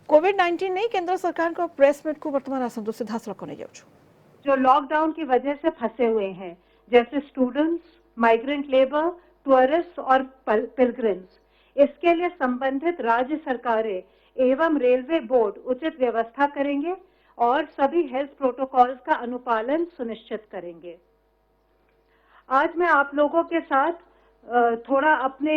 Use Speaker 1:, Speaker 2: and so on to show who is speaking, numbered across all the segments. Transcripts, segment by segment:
Speaker 1: कोविड-19 नहीं केंद्र सरकार को प्रेस मीट को वर्तमान आसंदो सीधा सड़क नहीं जाऊँ
Speaker 2: जो लॉकडाउन की वजह से फंसे हुए हैं, जैसे स्टूडेंट्स, माइग्रेंट लेबर, टूरिस्ट और पिलग्रिम्स। इसके लिए संबंधित राज्य सरकारें एवं रेलवे बोर्ड उचित व्यवस्था करेंगे और सभी हेल्थ प्रोटोकॉल्स का अनुपालन सुनिश्चित करेंगे। आज मैं आप लोगों के साथ थोड़ा अपने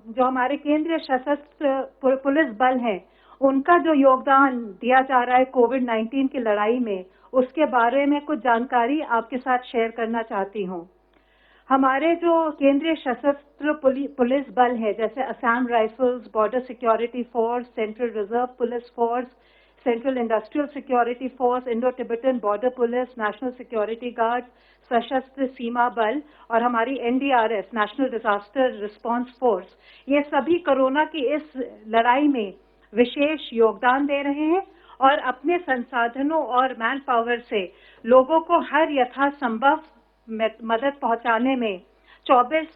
Speaker 2: जो हमारे केंद्रीय सशस्त्र पुलिस बल हैं, उनका जो योगदान दिया जा रहा है कोविड-19 की लड़ाई में, उसके बारे में कुछ जानकारी आपके साथ शेयर करना चाहती हूँ। हमारे जो केंद्रीय सशस्त्र पुलिस बल है, जैसे Assam rifles, border security force, central reserve police force, central industrial security force, Indo Tibetan border police, national security guard, सशस्त्र सीमा बल और हमारी NDRF, national disaster response force, ये सभी कोरोना की इस लड़ाई में विशेष योगदान दे रहे हैं और अपने संसाधनों और मैन पावर से लोगों को हर यथासंभव मदद पहुंचाने में 24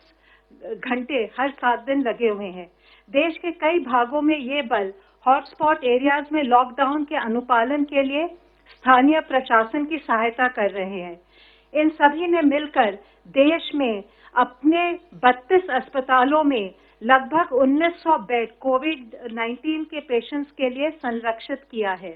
Speaker 2: घंटे हर 7 दिन लगे हुए हैं। देश के कई भागों में ये बल हॉटस्पॉट एरियाज में लॉकडाउन के अनुपालन के लिए स्थानीय प्रशासन की सहायता कर रहे हैं। इन सभी ने मिलकर देश में अपने 32 अस्पतालों में लगभग 1900 बेड कोविड-19 के पेशेंट्स के लिए संरक्षित किया है।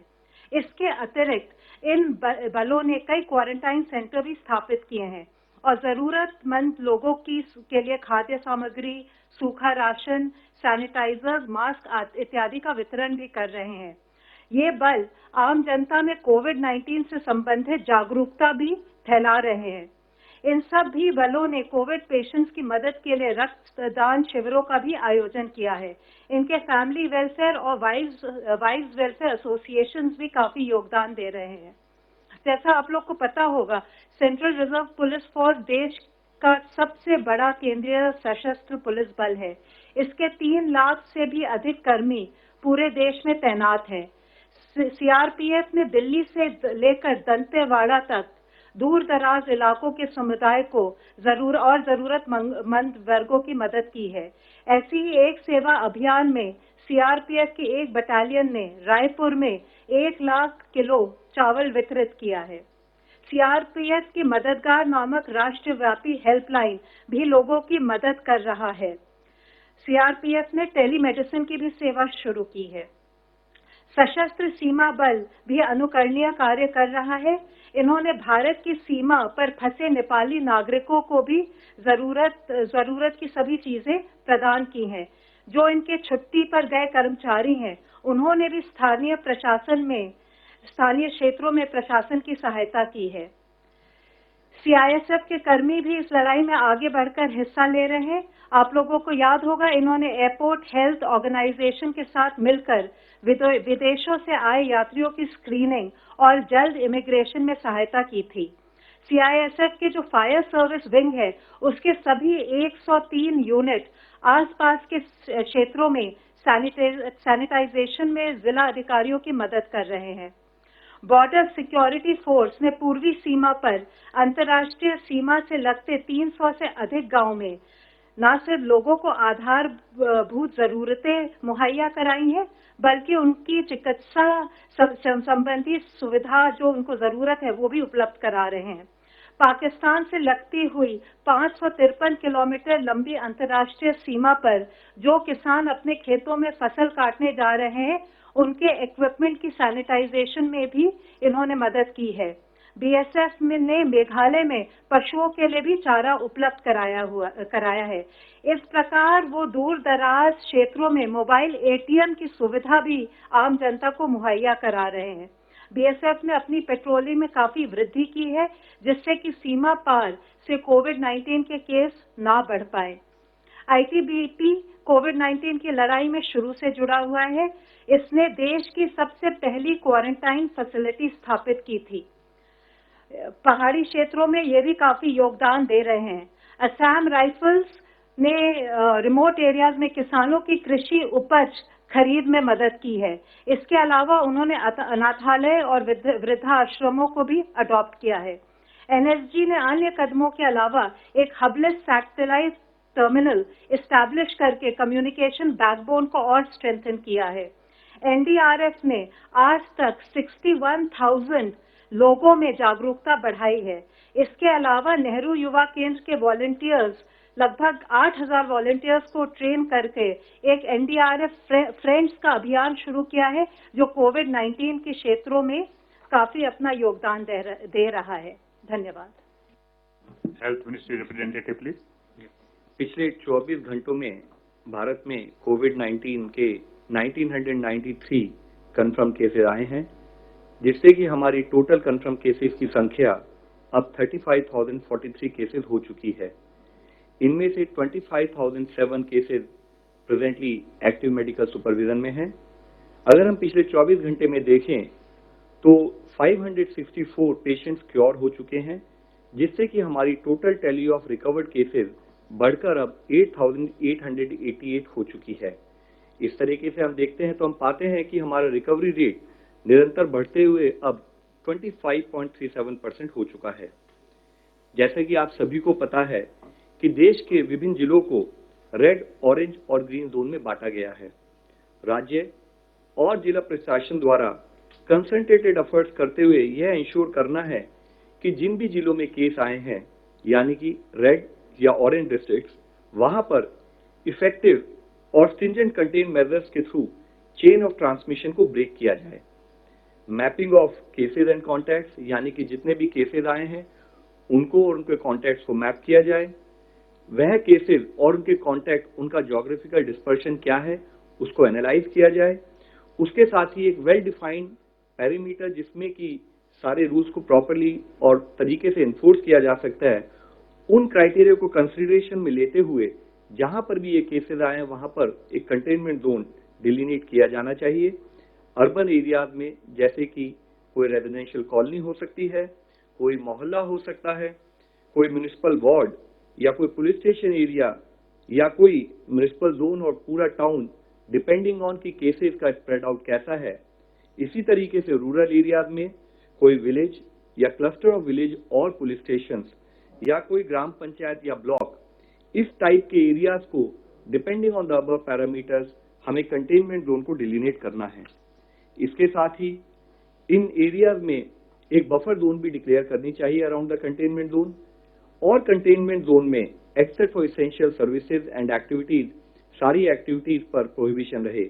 Speaker 2: इसके अतिरिक्त इन बलों ने कई क्वारंटाइन सेंटर भी स्थापित किए हैं और जरूरतमंद लोगों के लिए खाद्य सामग्री, सूखा राशन, सैनिटाइजर्स, मास्क इत्यादि का वितरण भी कर रहे हैं। ये बल आम जनता में कोविड-19 से संबंधित जागरूकता भी फैला रहे हैं। इन सब भी बलों ने कोविड पेशेंट्स की मदद के लिए रक्तदान शिविरों का भी आयोजन किया है। इनके फैमिली वेलफेयर और वाइव्स वेलफेयर एसोसिएशंस भी काफी योगदान दे रहे हैं। जैसा आप लोग को पता होगा, सेंट्रल रिजर्व पुलिस फोर्स देश का सबसे बड़ा केंद्रीय सशस्त्र पुलिस बल है। इसके 3 लाख से भी अधिक कर्मी पूरे देश में तैनात हैं। सीआरपीएफ ने दिल्ली से लेकर दंतेवाड़ा तक दूर दराज इलाकों के समुदाय को जरूरतमंद वर्गों की मदद की है। ऐसी ही एक सेवा अभियान में सीआरपीएफ की एक बटालियन ने रायपुर में 1 लाख किलो चावल वितरित किया है। सीआरपीएफ की मददगार नामक राष्ट्रव्यापी हेल्पलाइन भी लोगों की मदद कर रहा है। सीआरपीएफ ने टेलीमेडिसिन की भी सेवा शुरू की है। सशस्त्र सीमा बल भी अनुकरणीय कार्य कर रहा है। इन्होंने भारत की सीमा पर फंसे नेपाली नागरिकों को भी जरूरत की सभी चीजें प्रदान की हैं। जो इनके छुट्टी पर गए कर्मचारी हैं, उन्होंने भी स्थानीय क्षेत्रों में प्रशासन की सहायता की है। सीआईएसएफ के कर्मी भी इस लड़ाई में आगे बढ़कर हिस्सा ले रहे हैं। आप लोगों को याद होगा, इन्होंने एयरपोर्ट हेल्थ ऑर्गेनाइजेशन के साथ मिलकर विदेशों से आए यात्रियों की स्क्रीनिंग और जल्द इमिग्रेशन में सहायता की थी। सीआईएसएफ के जो फायर सर्विस विंग है, उसके सभी 103 यूनिट आसपास के क्षेत्रों में सैनिटाइजेशन में जिला अधिकारियों की मदद कर रहे हैं। बॉर्डर सिक्योरिटी फोर्स ने पूर्वी सीमा पर अंतर्राष्ट्रीय सीमा से लगते 300 से अधिक गांव में न सिर्फ लोगों को आधारभूत जरूरतें मुहैया कराई हैं, बल्कि उनकी चिकित्सा संबंधी सुविधा जो उनको जरूरत है वो भी उपलब्ध करा रहे हैं। पाकिस्तान से लगती हुई 553 किलोमीटर लंबी अंतर्राष्ट्रीय सीमा पर जो किसान अपने खेतों में फसल काटने जा रहे हैं, उनके इक्विपमेंट की सैनिटाइजेशन में भी इन्होंने मदद की है। बीएसएफ ने मेघालय में पशुओं के लिए भी चारा उपलब्ध कराया है। इस प्रकार वो दूर दराज क्षेत्रों में मोबाइल एटीएम की सुविधा भी आम जनता को मुहैया करा रहे हैं। बीएसएफ ने अपनी पेट्रोलिंग में काफी वृद्धि की है, जिससे कि सीमा पार से कोविड-19 के केस ना बढ़ पाए। आईटीबीपी कोविड-19 की लड़ाई में शुरू से जुड़ा हुआ है। इसने देश की सबसे पहली क्वारंटाइन फैसिलिटी स्थापित की थी। पहाड़ी क्षेत्रों में ये भी काफी योगदान दे रहे हैं। असम राइफल्स ने रिमोट एरियाज में किसानों की कृषि उपज खरीद में मदद की है। इसके अलावा उन्होंने अनाथालय और वृद्धाश्रमों को भी अडॉप्ट किया है। एनएसजी ने अन्य कदमों के अलावा एक हबलेस सैटेलाइट टर्मिनल इस्टेब्लिश करके कम्युनिकेशन बैकबोन को और स्ट्रेंथन किया है। एनडीआरएफ ने आज तक 61,000 लोगों में जागरूकता बढ़ाई है। इसके अलावा नेहरू युवा केंद्र के वॉलंटियर्स लगभग 8,000 वॉलंटियर्स को ट्रेन करके एक एनडीआरएफ फ्रेंड्स का अभियान शुरू किया है, जो कोविड-19 के क्षेत्रों में काफी अपना योगदान दे रहा है। धन्यवाद।
Speaker 3: Health ministry representative please.
Speaker 4: पिछले 24 घंटों में भारत में कोविड-19 के 1993 कंफर्म केसेस आए हैं, जिससे कि हमारी टोटल कंफर्म केसेस की संख्या अब 35,043 केसेस हो चुकी है। इनमें से 25,007 cases presently active medical supervision में हैं। अगर हम पिछले 24 घंटे में देखें तो 564 पेशेंट्स क्योर हो चुके हैं, जिससे कि हमारी total tally of recovered cases बढ़कर अब 8,888 हो चुकी है। इस तरीके से हम देखते हैं तो हम पाते हैं कि हमारा रिकवरी रेट निरंतर बढ़ते हुए अब 25.37% हो चुका है। जैसे कि आप सभी को पता है कि देश के विभिन्न जिलों को रेड, ऑरेंज और ग्रीन जोन में बांटा गया है। राज्य और जिला प्रशासन द्वारा कंसंट्रेटेड एफर्ट्स करते हुए यह इंश्योर करना है कि जिन भी जिलों में केस आए हैं, यानी कि रेड या ऑरेंज डिस्ट्रिक्ट्स, वहां पर इफेक्टिव और स्ट्रिंजेंट कंटेन मेजर्स के थ्रू चेन ऑफ ट्रांसमिशन को ब्रेक किया जाए। Mapping of cases and contacts, यानी कि जितने भी केसेस आए हैं उनको और उनके कॉन्टैक्ट्स को मैप किया जाए। वह केसेस और उनके कॉन्टैक्ट, उनका ज्योग्राफिकल डिस्पर्शन क्या है, उसको एनालाइज किया जाए। उसके साथ ही एक वेल डिफाइंड पैरामीटर जिसमें कि सारे रूल्स को प्रॉपर्ली और तरीके से इन्फोर्स किया जा सकता है, उन क्राइटेरिया को कंसिडरेशन में लेते हुए जहां पर भी ये केसेस आए हैं वहां पर एक कंटेनमेंट जोन डिलिनेट किया जाना चाहिए। अर्बन एरियाज में जैसे कि कोई रेजिडेंशियल कॉलोनी हो सकती है, कोई मोहल्ला हो सकता है, कोई म्युनिसिपल वार्ड या कोई पुलिस स्टेशन एरिया या कोई म्युनिसिपल जोन और पूरा टाउन, डिपेंडिंग ऑन की केसेस का स्प्रेड आउट कैसा है। इसी तरीके से रूरल एरियाज में कोई विलेज या क्लस्टर ऑफ विलेज और पुलिस स्टेशन या कोई ग्राम पंचायत या ब्लॉक, इस टाइप के एरियाज को depending on the above parameters हमें कंटेनमेंट जोन को डिलिनेट करना है। इसके साथ ही इन एरियाज में एक बफर जोन भी डिक्लेयर करनी चाहिए अराउंड द कंटेनमेंट जोन, और कंटेनमेंट जोन में except for essential services and activities, सारी एक्टिविटीज पर प्रोहिबिशन रहे।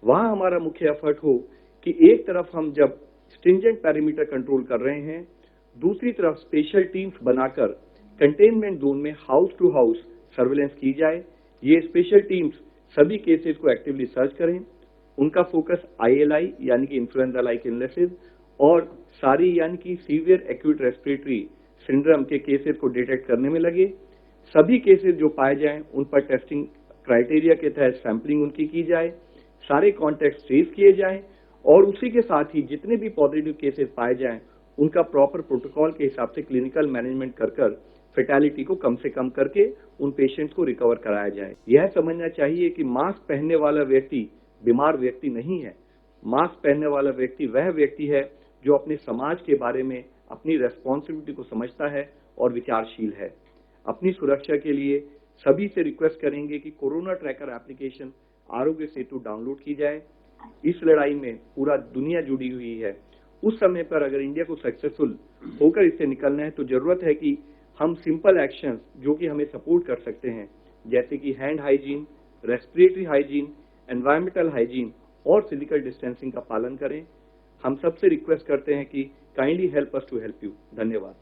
Speaker 4: वहां हमारा मुख्य एफर्ट हो कि एक तरफ हम जब स्ट्रिंजेंट पैरामीटर कंट्रोल कर रहे हैं, दूसरी तरफ स्पेशल टीम्स बनाकर कंटेनमेंट जोन में हाउस टू हाउस सर्वेलेंस की जाए। ये स्पेशल टीम्स सभी केसेस को एक्टिवली सर्च करें। उनका फोकस ILI यानी कि इन्फ्लुएंजा लाइक इलनेसेस और सारी यानी कि सीवियर एक्यूट रेस्पिरेटरी सिंड्रोम के केसेस को डिटेक्ट करने में लगे। सभी केसेस जो पाए जाएं उन पर टेस्टिंग क्राइटेरिया के तहत सैंपलिंग उनकी की जाए, सारे कॉन्टैक्ट ट्रेस किए जाएं और उसी के साथ ही जितने भी पॉजिटिव केसेस पाए जाएं उनका प्रॉपर प्रोटोकॉल के हिसाब से क्लिनिकल मैनेजमेंट कर फेटालिटी को कम से कम करके उन पेशेंट्स को रिकवर कराया जाए। यह समझना चाहिए कि मास्क पहनने वाला व्यक्ति बीमार व्यक्ति नहीं है। मास्क पहनने वाला व्यक्ति वह व्यक्ति है जो अपने समाज के बारे में अपनी रेस्पॉन्सिबिलिटी को समझता है और विचारशील है। अपनी सुरक्षा के लिए सभी से रिक्वेस्ट करेंगे कि corona tracker application Aarogya Setu download की जाए। इस लड़ाई में पूरा दुनिया जुड़ी हुई है। उस समय पर अगर इंडिया को सक्सेसफुल होकर इससे निकलना है तो जरूरत है कि हम सिंपल एक्शंस जो कि हमें सपोर्ट कर सकते हैं, जैसे कि hand hygiene, respiratory hygiene, environmental hygiene और फिजिकल डिस्टेंसिंग का पालन करें। हम सबसे रिक्वेस्ट करते हैं कि kindly help us to help you. धन्यवाद।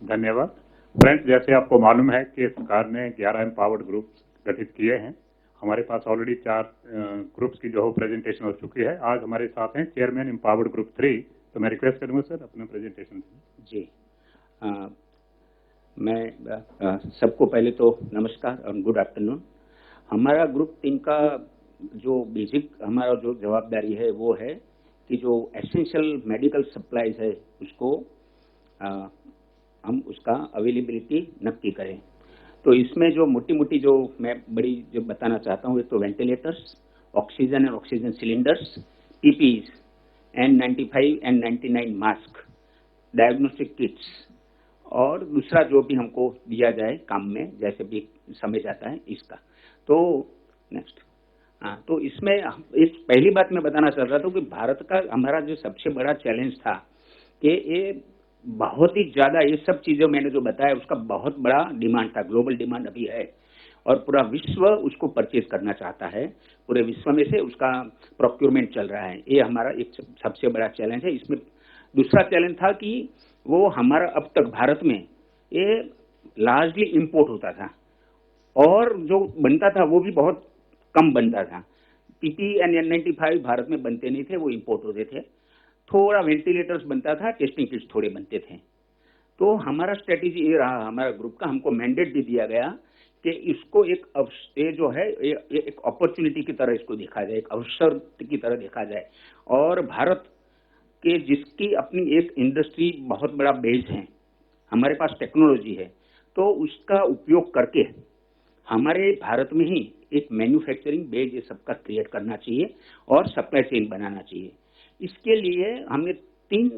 Speaker 3: धन्यवाद। फ्रेंड्स, जैसे आपको मालूम है कि सरकार ने 11 एम्पावर्ड ग्रुप्स गठित किए हैं। हमारे पास ऑलरेडी 4 ग्रुप्स की जो है प्रेजेंटेशन हो चुकी है। आज हमारे साथ हैं चेयरमैन एम्पावर्ड ग्रुप 3। तो मैं रिक्वेस्ट करूंगा सर अपना प्रेजेंटेशन।
Speaker 5: जी, मैं सबको पहले तो नमस्कार और गुड आफ्टरनून। हमारा ग्रुप 3 का जो बेसिक हमारा जो जवाबदारी है वो है कि जो एसेंशियल मेडिकल सप्लाईज है उसको हम उसका अवेलेबिलिटी नक्की करें। तो इसमें जो मोटी मोटी जो मैं बड़ी जो बताना चाहता हूँ, एक तो ventilators, oxygen and oxygen cylinders, PPEs, N95 N99 mask, diagnostic kits और दूसरा जो भी हमको दिया जाए काम में जैसे भी समय जाता है इसका। तो नेक्स्ट, हाँ, तो इसमें एक पहली बात मैं बताना चाह रहा था कि भारत का हमारा जो सबसे बड़ा चैलेंज था कि ये बहुत ही ज्यादा ये सब चीजें मैंने जो बताया उसका बहुत बड़ा डिमांड था, ग्लोबल डिमांड अभी है और पूरा विश्व उसको परचेज करना चाहता है, पूरे विश्व में से उसका प्रोक्योरमेंट चल रहा है। ये हमारा एक सबसे बड़ा चैलेंज है। इसमें दूसरा चैलेंज था कि वो हमारा अब तक भारत में ये लार्जली इम्पोर्ट होता था और जो बनता था वो भी बहुत कम बनता था। पीपी एंड N95 भारत में बनते नहीं थे, वो इम्पोर्ट होते थे। थोड़ा वेंटिलेटर्स बनता था, टेस्टिंग किट्स थोड़े बनते थे। तो हमारा स्ट्रेटेजी ये रहा, हमारा ग्रुप का, हमको मैंडेट भी दिया गया कि इसको ये जो है एक अपॉर्चुनिटी की तरह इसको देखा जाए, एक अवसर की तरह देखा जाए। और भारत के जिसकी अपनी एक इंडस्ट्री बहुत बड़ा बेस है, हमारे पास टेक्नोलॉजी है, तो उसका उपयोग करके हमारे भारत में ही एक मैन्युफैक्चरिंग बेस ये सबका क्रिएट करना चाहिए और सप्लाई चेन बनाना चाहिए। इसके लिए हमने 3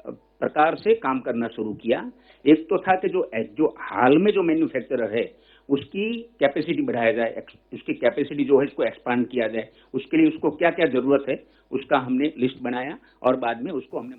Speaker 5: प्रकार से काम करना शुरू किया। एक तो था कि जो हाल में जो मैन्युफैक्चरर है उसकी कैपेसिटी बढ़ाया जाए, उसकी कैपेसिटी जो है इसको एक्सपांड किया जाए, उसके लिए उसको क्या क्या जरूरत है उसका हमने लिस्ट बनाया और बाद में उसको हमने